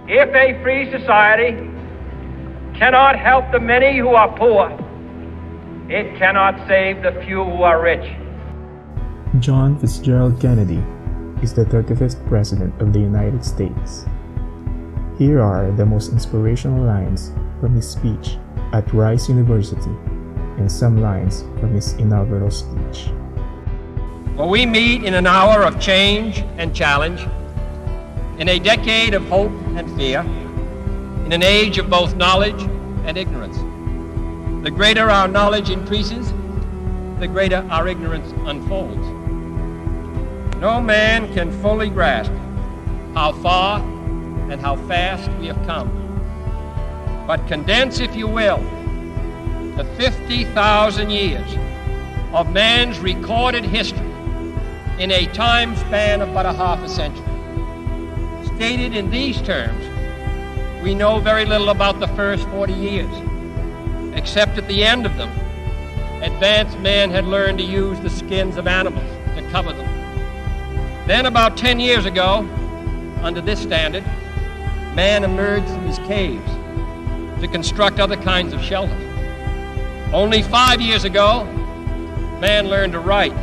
If a free society cannot help the many who are poor, it cannot save the few who are rich. John Fitzgerald Kennedy is the 35th President of the United States. Here are the most inspirational lines from his speech at Rice University and some lines from his inaugural speech. For we meet in an hour of change and challenge, in a decade of hope and fear, in an age of both knowledge and ignorance. The greater our knowledge increases, the greater our ignorance unfolds. No man can fully grasp how far and how fast we have come. But condense, if you will, the 50,000 years of man's recorded history in a time span of but a half a century. Stated in these terms, we know very little about the first 40 years, except at the end of them, advanced man had learned to use the skins of animals to cover them. Then about 10 years ago, under this standard, man emerged from his caves to construct other kinds of shelter. Only 5 years ago, man learned to write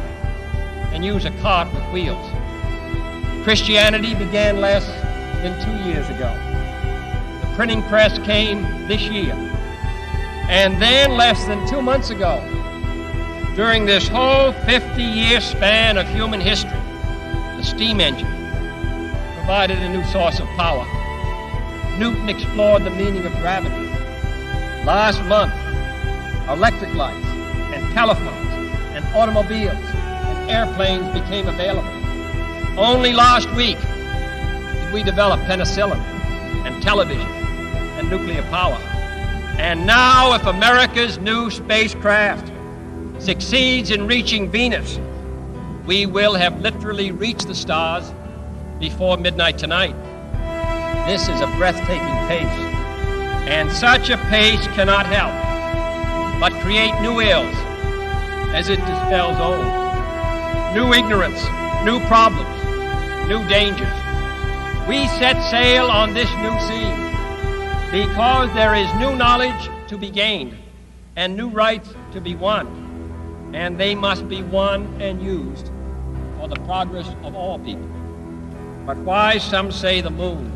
and use a cart with wheels. Christianity began less than 2 years ago. The printing press came this year. And then less than 2 months ago, during this whole 50-year span of human history, the steam engine provided a new source of power. Newton explored the meaning of gravity. Last month, electric lights and telephones and automobiles and airplanes became available. Only last week did we develop penicillin and television and nuclear power. And now, if America's new spacecraft succeeds in reaching Venus, we will have literally reached the stars before midnight tonight. This is a breathtaking pace, and such a pace cannot help but create new ills as it dispels old. New ignorance, new problems, new dangers. We set sail on this new sea because there is new knowledge to be gained and new rights to be won, and they must be won and used for the progress of all people. But why, some say, the moon?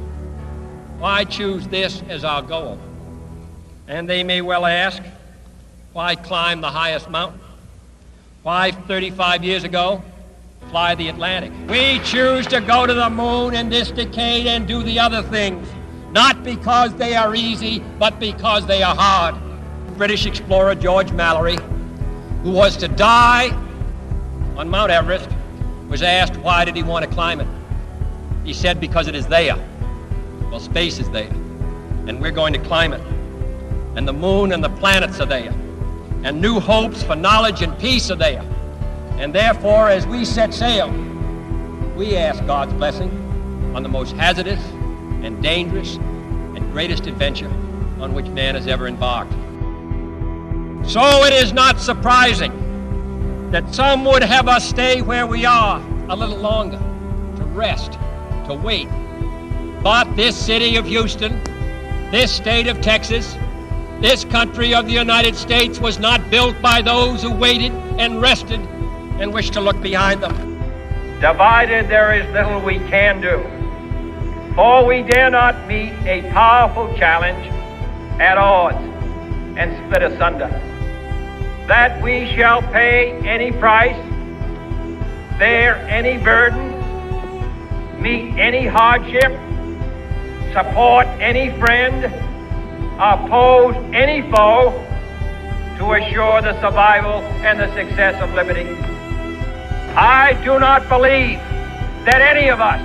Why choose this as our goal? And they may well ask, why climb the highest mountain? Why, 35 years ago, fly the Atlantic? We choose to go to the moon in this decade and do the other things, not because they are easy, but because they are hard. British explorer George Mallory, who was to die on Mount Everest, was asked why did he want to climb it. He said, because it is there. Well, space is there, and we're going to climb it. And the moon and the planets are there, and new hopes for knowledge and peace are there. And therefore, as we set sail, we ask God's blessing on the most hazardous and dangerous and greatest adventure on which man has ever embarked. So it is not surprising that some would have us stay where we are a little longer, to rest, to wait. But this city of Houston, this state of Texas, this country of the United States was not built by those who waited and rested and wished to look behind them. Divided there is little we can do, for we dare not meet a powerful challenge at odds and split asunder. That we shall pay any price, bear any burden, meet any hardship, support any friend, oppose any foe to assure the survival and the success of liberty. I do not believe that any of us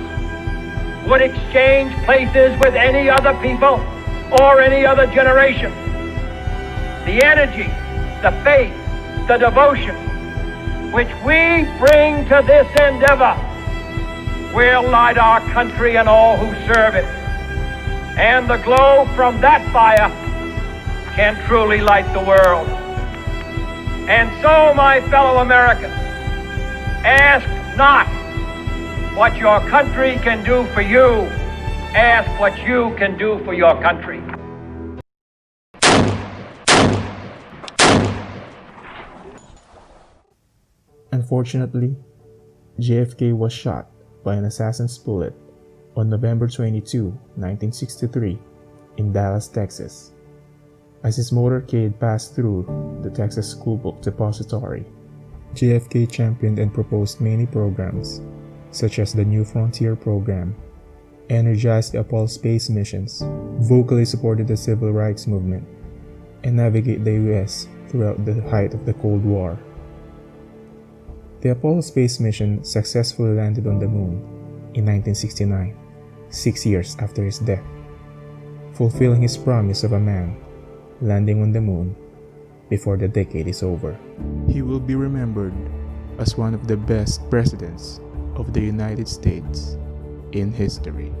would exchange places with any other people or any other generation. The energy, the faith, the devotion which we bring to this endeavor will light our country and all who serve it. And the glow from that fire can truly light the world. And so, my fellow Americans, ask not what your country can do for you, ask what you can do for your country. Unfortunately, JFK was shot by an assassin's bullet on November 22, 1963, in Dallas, Texas, as his motorcade passed through the Texas School Book Depository. JFK championed and proposed many programs, such as the New Frontier program, energized the Apollo space missions, vocally supported the Civil Rights Movement, and navigated the US throughout the height of the Cold War. The Apollo space mission successfully landed on the moon in 1969, 6 years after his death, fulfilling his promise of a man landing on the moon before the decade is over. He will be remembered as one of the best presidents of the United States in history.